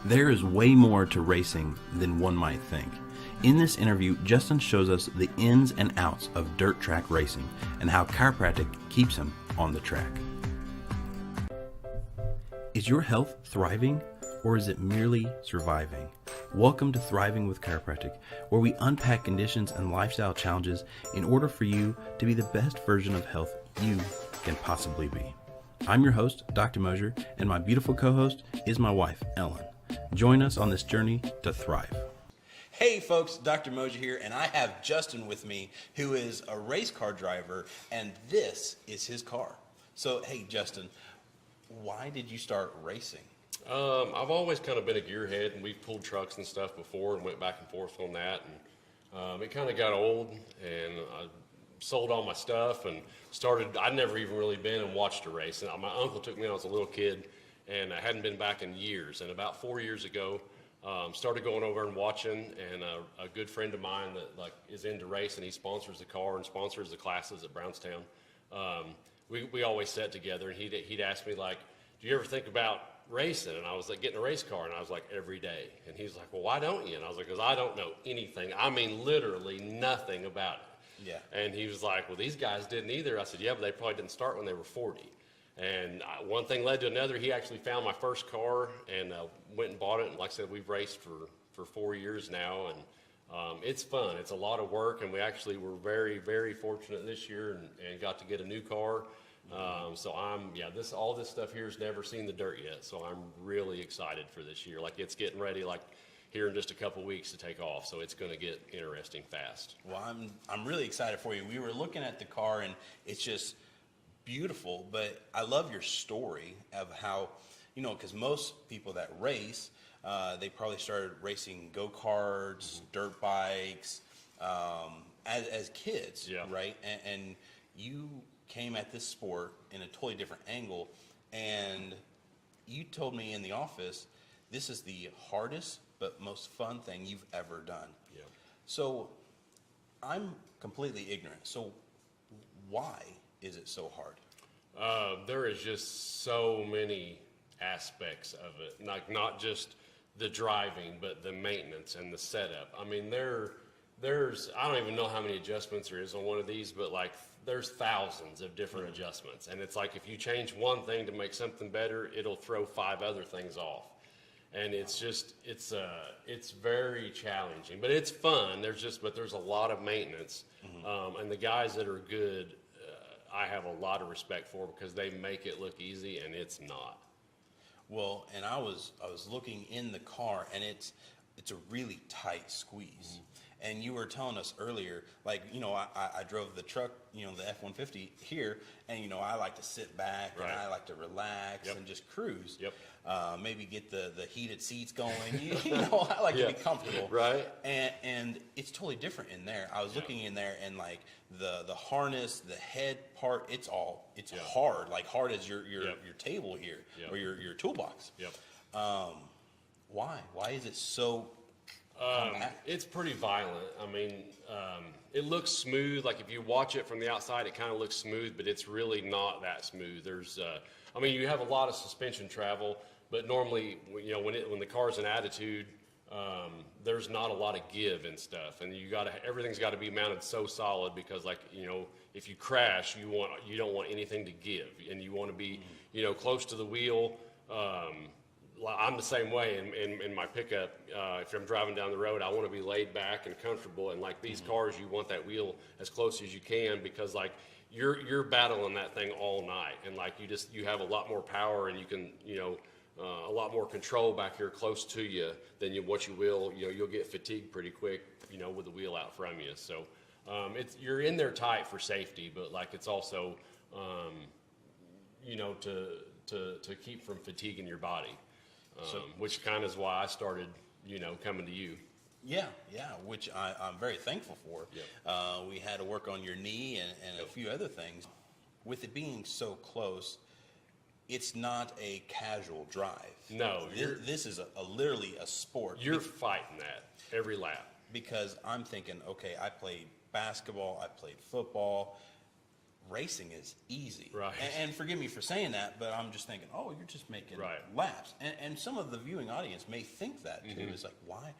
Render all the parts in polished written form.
There is way more to racing than one might think. In this interview, Justin shows us the ins and outs of dirt track racing and how chiropractic keeps him on the track. Is your health thriving, or is it merely surviving? Welcome to Thriving with Chiropractic, where we unpack conditions and lifestyle challenges in order for you to be the best version of health you can possibly be. I'm your host, Dr. Mosier, and my beautiful co-host is my wife, Ellen. Join us on this journey to thrive. Hey folks, Dr. Mosier here, and I have Justin with me, who is a race car driver, and this is his car. So, hey Justin, why did you start racing? I've always kind of been a gearhead, and we've pulled trucks and stuff before and went back and forth on that. And it kind of got old, and I sold all my stuff and started. I'd never even really been and watched a race. And my uncle took me when I was a little kid, and I hadn't been back in years. And about 4 years ago, started going over and watching. And a good friend of mine that is into racing, he sponsors the car and sponsors the classes at Brownstown. We always sat together, and he'd ask me do you ever think about racing? And I was like, getting a race car, and I was like, every day. And he's like, well, why don't you? And I was like, because I don't know anything. I mean, literally nothing about it. Yeah. And he was like, well, these guys didn't either. I said, yeah, but they probably didn't start when they were 40. And one thing led to another. He actually found my first car and went and bought it. And like I said, we've raced for 4 years now, and it's fun. It's a lot of work, and we actually were very, very fortunate this year and got to get a new car. So all this stuff here has never seen the dirt yet. So I'm really excited for this year. It's getting ready here in just a couple weeks to take off. So it's going to get interesting fast. Well, I'm really excited for you. We were looking at the car, and it's just beautiful, but I love your story of how, because most people that race, they probably started racing go-karts, dirt bikes, as kids, yeah. Right? And you came at this sport in a totally different angle, and you told me in the office, this is the hardest but most fun thing you've ever done. Yeah. So I'm completely ignorant. So why is it so hard? There is just so many aspects of it, not just the driving, but the maintenance and the setup. I mean, there's I don't even know how many adjustments there is on one of these, but there's thousands of different adjustments. And it's if you change one thing to make something better, it'll throw 5 other things off. And it's very challenging, but it's fun. But there's a lot of maintenance. And the guys that are good, I have a lot of respect for, because they make it look easy, and it's not. Well, and I was looking in the car, and it's a really tight squeeze. And you were telling us earlier, I drove the truck, the F-150 here, and, I like to sit back, right. And I like to relax, yep. and just cruise. Yep. Maybe get the heated seats going. I like to be comfortable. Right. And it's totally different in there. I was looking in there, and the harness, the head part, it's hard, hard as your table here, or your toolbox. Yep. Why? Why is it so? It's pretty violent. I mean, it looks smooth. If you watch it from the outside, it kind of looks smooth, but it's really not that smooth. There's, you have a lot of suspension travel, but normally, when the car's in attitude, there's not a lot of give and stuff, and everything's got to be mounted so solid, because if you crash, you don't want anything to give, and you want to be close to the wheel. I'm the same way in my pickup. If I'm driving down the road, I want to be laid back and comfortable. And these cars, you want that wheel as close as you can, because you're battling that thing all night, and you have a lot more power, and you can a lot more control back here close to you than what you will. You'll get fatigued pretty quick, with the wheel out from you. So you're in there tight for safety, but it's also to keep from fatiguing your body. Which kind of is why I started, coming to you. Yeah, which I'm very thankful for. Yep. We had to work on your knee and a few other things. With it being so close, it's not a casual drive. No. This is literally a sport. You're fighting that every lap. Because I'm thinking, okay, I played basketball, I played football. racing is easy. Right. And forgive me for saying that, but I'm just thinking, oh, you're just making laps. And some of the viewing audience may think that too. It's like, why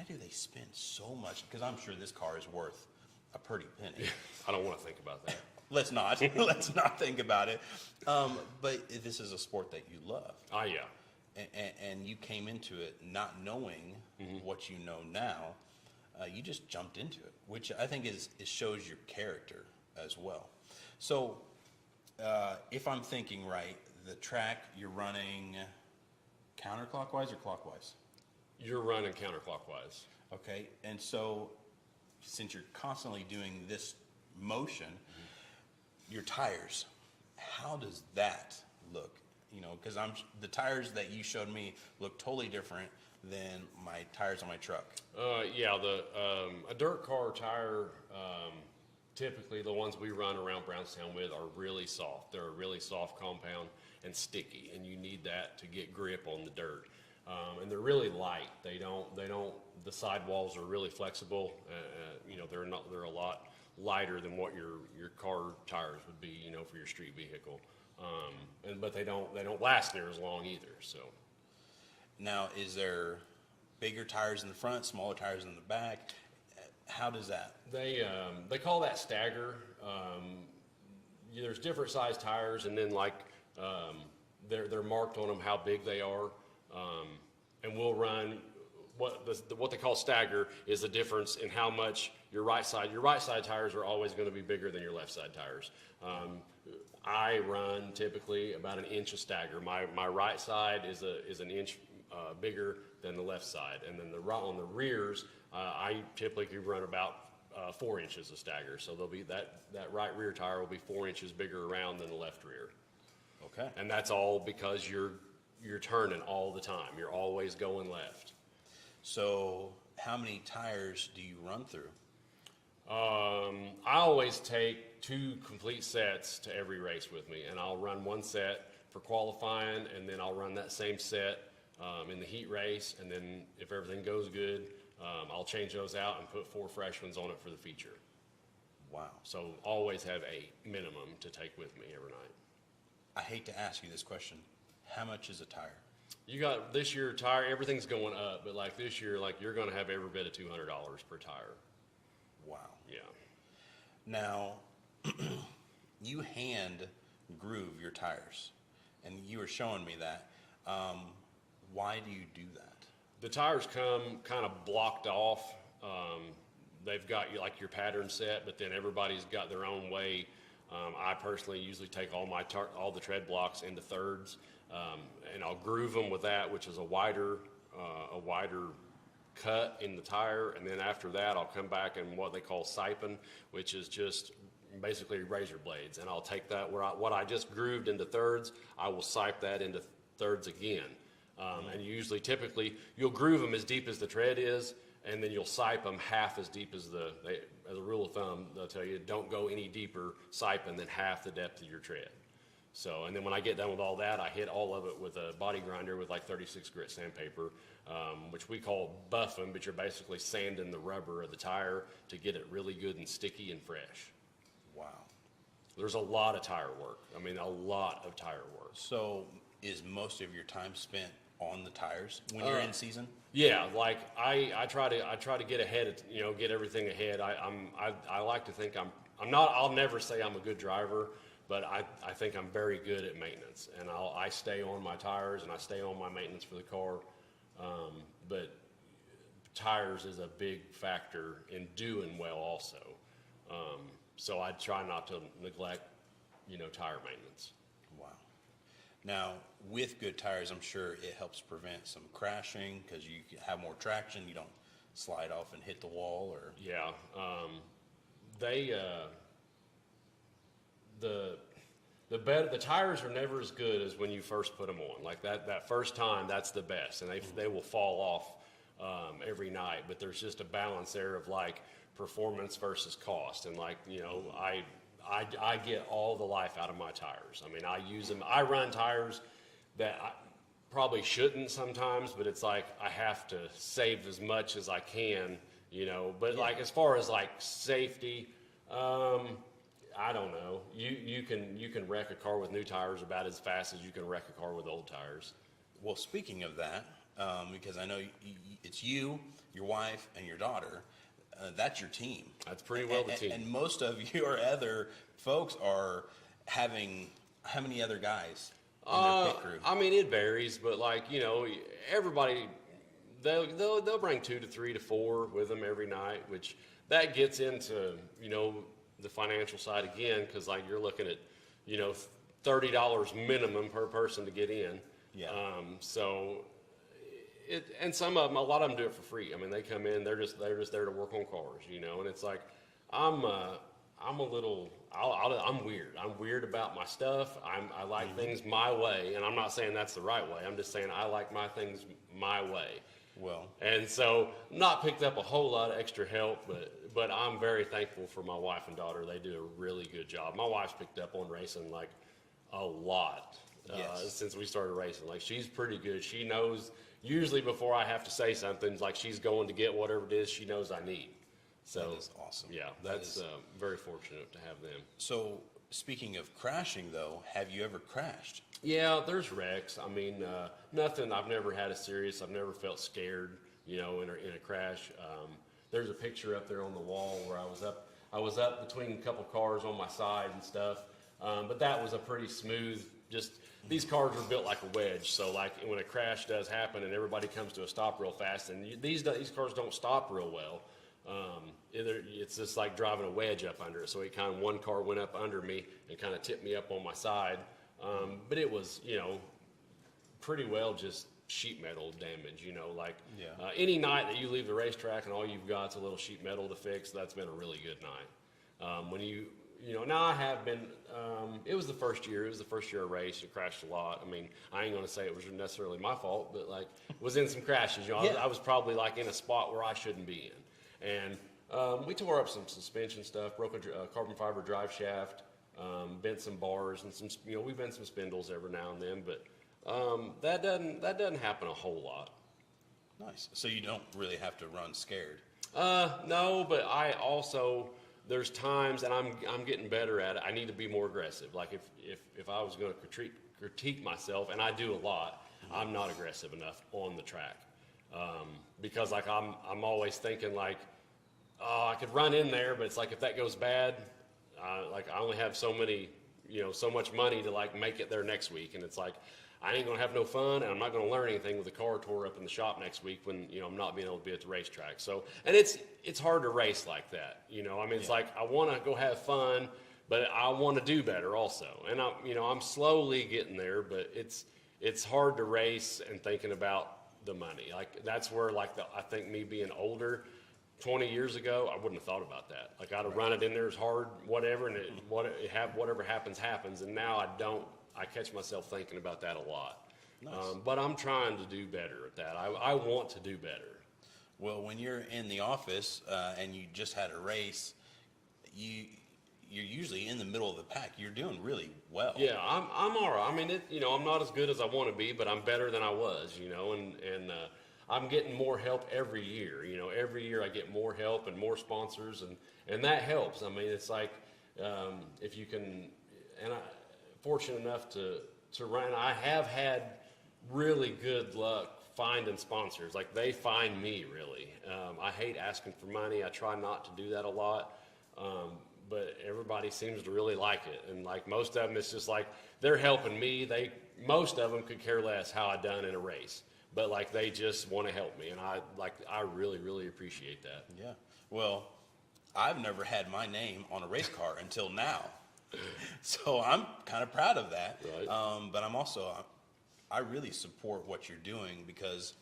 do they spend so much? Because I'm sure this car is worth a pretty penny. I don't want to think about that. Let's not think about it. But this is a sport that you love. Oh, yeah. And you came into it not knowing what you know now. You just jumped into it, which I think it shows your character as well. So if I'm thinking right, the track you're running counterclockwise or clockwise? You're running counterclockwise. Okay, and so since you're constantly doing this motion, your tires, how does that look? You know, because the tires that you showed me look totally different than my tires on my truck. Yeah, a dirt car tire, typically the ones we run around Brownstown with are really soft. They're a really soft compound and sticky, and you need that to get grip on the dirt. And they're really light. The sidewalls are really flexible. You know, they're a lot lighter than what your car tires would be, you know, for your street vehicle. But they don't last near as long either. So now, is there bigger tires in the front, smaller tires in the back? How does that? They call that stagger. There's different size tires, and then they're marked on them how big they are. And we'll run what they call stagger is the difference in how much your right side tires are always going to be bigger than your left side tires. I run typically about an inch of stagger. My right side is an inch bigger than the left side, and then on the rears, I typically run about 4 inches of stagger. So there'll be that right rear tire will be 4 inches bigger around than the left rear. Okay. And that's all because you're turning all the time. You're always going left. So how many tires do you run through? I always take 2 complete sets to every race with me, and I'll run one set for qualifying, and then I'll run that same set in the heat race, and then if everything goes good, I'll change those out and put 4 fresh ones on it for the feature. Wow. So always have 8 minimum to take with me every night. I hate to ask you this question. How much is a tire? You got this year tire, everything's going up, but like this year, like you're going to have every bit of $200 per tire. Wow. Yeah. Now, you hand groove your tires, and you were showing me that. Why do you do that? The tires come kind of blocked off. They've got like your pattern set, but then everybody's got their own way. I personally usually take all the tread blocks into thirds, and I'll groove them with that, which is a wider cut in the tire, and then after that I'll come back and what they call siping, which is just basically razor blades, and I'll take that what I just grooved into thirds, I will sipe that into thirds again. And typically you'll groove them as deep as the tread is, and then you'll sipe them half as deep as as a rule of thumb, they'll tell you don't go any deeper siping than half the depth of your tread. So, and then when I get done with all that, I hit all of it with a body grinder with like 36 grit sandpaper, which we call buffing, but you're basically sanding the rubber of the tire to get it really good and sticky and fresh. Wow. There's a lot of tire work. I mean, a lot of tire work. So is most of your time spent on the tires when you're in season? Yeah, like I try to get ahead, get everything ahead. I like to think I'm not. I'll never say I'm a good driver, but I think I'm very good at maintenance, and I stay on my tires and I stay on my maintenance for the car. But tires is a big factor in doing well also. So I try not to neglect, tire maintenance. Wow. Now, with good tires, I'm sure it helps prevent some crashing because you have more traction. You don't slide off and hit the wall or. Yeah. The tires are never as good as when you first put them on. Like that first time, that's the best, and they will fall off every night. But there's just a balance there of like performance versus cost, and I get all the life out of my tires. I mean, I use them. I run tires that I probably shouldn't sometimes, but it's like I have to save as much as I can, But like as far as like safety. I don't know. You can wreck a car with new tires about as fast as you can wreck a car with old tires. Well, speaking of that, because I know it's you, your wife, and your daughter. That's your team. That's pretty well the team. And most of your other folks are having how many other guys in their pit crew? I mean, it varies, but like, you know, everybody, they'll bring 2 to 3 to 4 with them every night, which that gets into, you know, the financial side again, because like you're looking at, you know, $30 minimum per person to get in. Yeah. And some of them, a lot of them do it for free. I mean, they come in, they're just there to work on cars, you know. And it's like, I'm weird. I'm weird about my stuff. I like things my way, and I'm not saying that's the right way. I'm just saying I like my things my way. Well, and so not picked up a whole lot of extra help, but I'm very thankful for my wife and daughter. They do a really good job. My wife's picked up on racing like a lot since we started racing. Like she's pretty good. She knows usually before I have to say something, like she's going to get whatever it is she knows I need. So that is awesome. Yeah, that's very fortunate to have them. So speaking of crashing, though, have you ever crashed? Yeah, there's wrecks. I mean, nothing. I've never had a serious. I've never felt scared, you know, in a crash. There's a picture up there on the wall where I was up between a couple cars on my side and stuff. But that was a pretty smooth. Just these cars are built like a wedge. So like when a crash does happen and everybody comes to a stop real fast, and these cars don't stop real well. It's just like driving a wedge up under it. So it kind of, one car went up under me and kind of tipped me up on my side. But it was, you know, pretty well just sheet metal damage, you know, like any night that you leave the racetrack and all you've got is a little sheet metal to fix, that's been a really good night. When you know, now I have been, it was the first year I raced. It crashed a lot. I mean, I ain't going to say it was necessarily my fault, but like, was in some crashes, you know, I was probably like in a spot where I shouldn't be in. And we tore up some suspension stuff, broke a carbon fiber drive shaft, bent some bars and some, you know, we bent some spindles every now and then, but that doesn't happen a whole lot. Nice. So you don't really have to run scared. No, but I also, there's times, and I'm getting better at it, I need to be more aggressive. Like if I was going to critique myself, and I do a lot, I'm not aggressive enough on the track. Because like I'm always thinking like, oh, I could run in there, but it's like if that goes bad, like I only have so much money to like make it there next week, and it's like I ain't gonna have no fun, and I'm not gonna learn anything with the car tore up in the shop next week when, you know, I'm not being able to be at the racetrack. So, and it's hard to race like that, you know. I mean, it's like I want to go have fun, but I want to do better also, and I'm slowly getting there, but it's hard to race and thinking about the money. Like that's where like I think me being older 20 years ago, I wouldn't have thought about that. Like I'd have run it in there as hard, whatever, and whatever happens. And now I catch myself thinking about that a lot. Nice. But I'm trying to do better at that. I want to do better. Well, when you're in the office and you just had a race, you're usually in the middle of the pack. You're doing really well. Yeah, I'm all right. I mean, I'm not as good as I want to be, but I'm better than I was, you know, and I'm getting more help every year. You know, every year I get more help and more sponsors, and that helps. I mean, it's like if you can, and I'm fortunate enough to run. I have had really good luck finding sponsors. Like they find me really. I hate asking for money. I try not to do that a lot. But everybody seems to really like it, and like most of them, it's just like they're helping me. Most of them could care less how I done in a race, but like they just want to help me, and I really, really appreciate that. Yeah. Well, I've never had my name on a race car until now, so I'm kind of proud of that. Right. But I really support what you're doing because,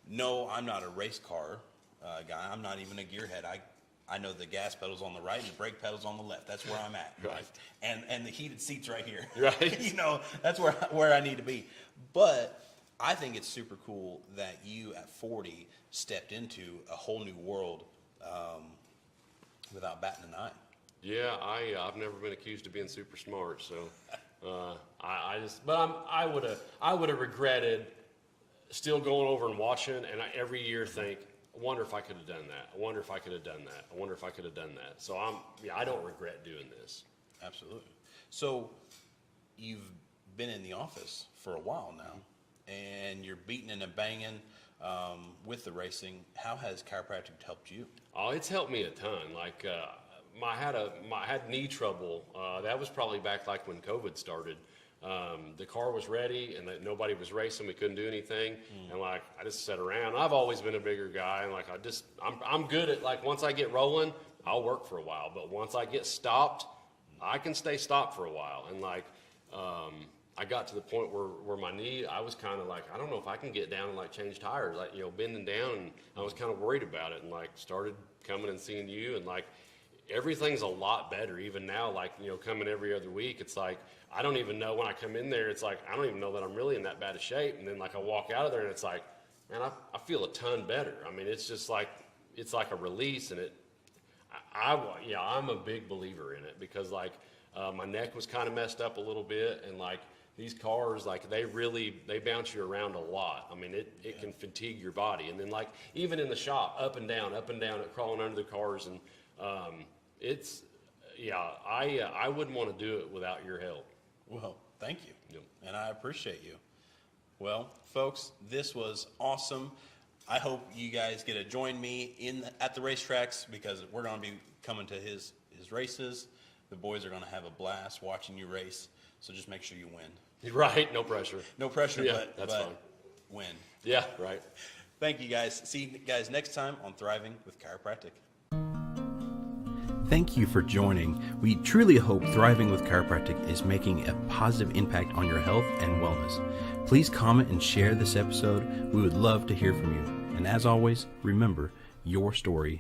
no, I'm not a race car guy. I'm not even a gearhead. I know the gas pedal's on the right and the brake pedal's on the left. That's where I'm at. Right. And the heated seats right here. Right. You know, that's where I need to be. But I think it's super cool that you at 40 stepped into a whole new world without batting an eye. Yeah, I've never been accused of being super smart, so I would have regretted still going over and watching, and I every year think, I wonder if I could have done that. I wonder if I could have done that. I wonder if I could have done that. So I don't regret doing this. Absolutely. So you've been in the office for a while now, and you're beating and banging with the racing. How has chiropractic helped you? Oh, it's helped me a ton. Like, I had knee trouble. That was probably back like when COVID started. The car was ready, and that nobody was racing. We couldn't do anything, and like I just sat around. I've always been a bigger guy, and like I'm good at, like, once I get rolling, I'll work for a while. But once I get stopped, I can stay stopped for a while. And like, I got to the point where my knee, I was kind of like, I don't know if I can get down and like change tires, like, bending down, and I was kind of worried about it, and like started coming and seeing you, and like everything's a lot better. Even now, like, coming every other week, it's like, I don't even know when I come in there, it's like, I don't even know that I'm really in that bad of shape. And then like I walk out of there and it's like, man, I feel a ton better. I mean, it's just like, it's like a release, and I'm a big believer in it, because like, my neck was kind of messed up a little bit, and like these cars, like they bounce you around a lot. I mean, it can fatigue your body. And then like, even in the shop, up and down, crawling under the cars. And, I wouldn't want to do it without your help. Well, thank you. Yep. And I appreciate you. Well, folks, this was awesome. I hope you guys get to join me at the racetracks, because we're going to be coming to his races. The boys are going to have a blast watching you race. So just make sure you win. Right. No pressure. No pressure, Yeah, but that's fine. Win. Yeah, right. Thank you, guys. See you guys next time on Thriving with Chiropractic. Thank you for joining. We truly hope Thriving with Chiropractic is making a positive impact on your health and wellness. Please comment and share this episode. We would love to hear from you. And as always, remember, your story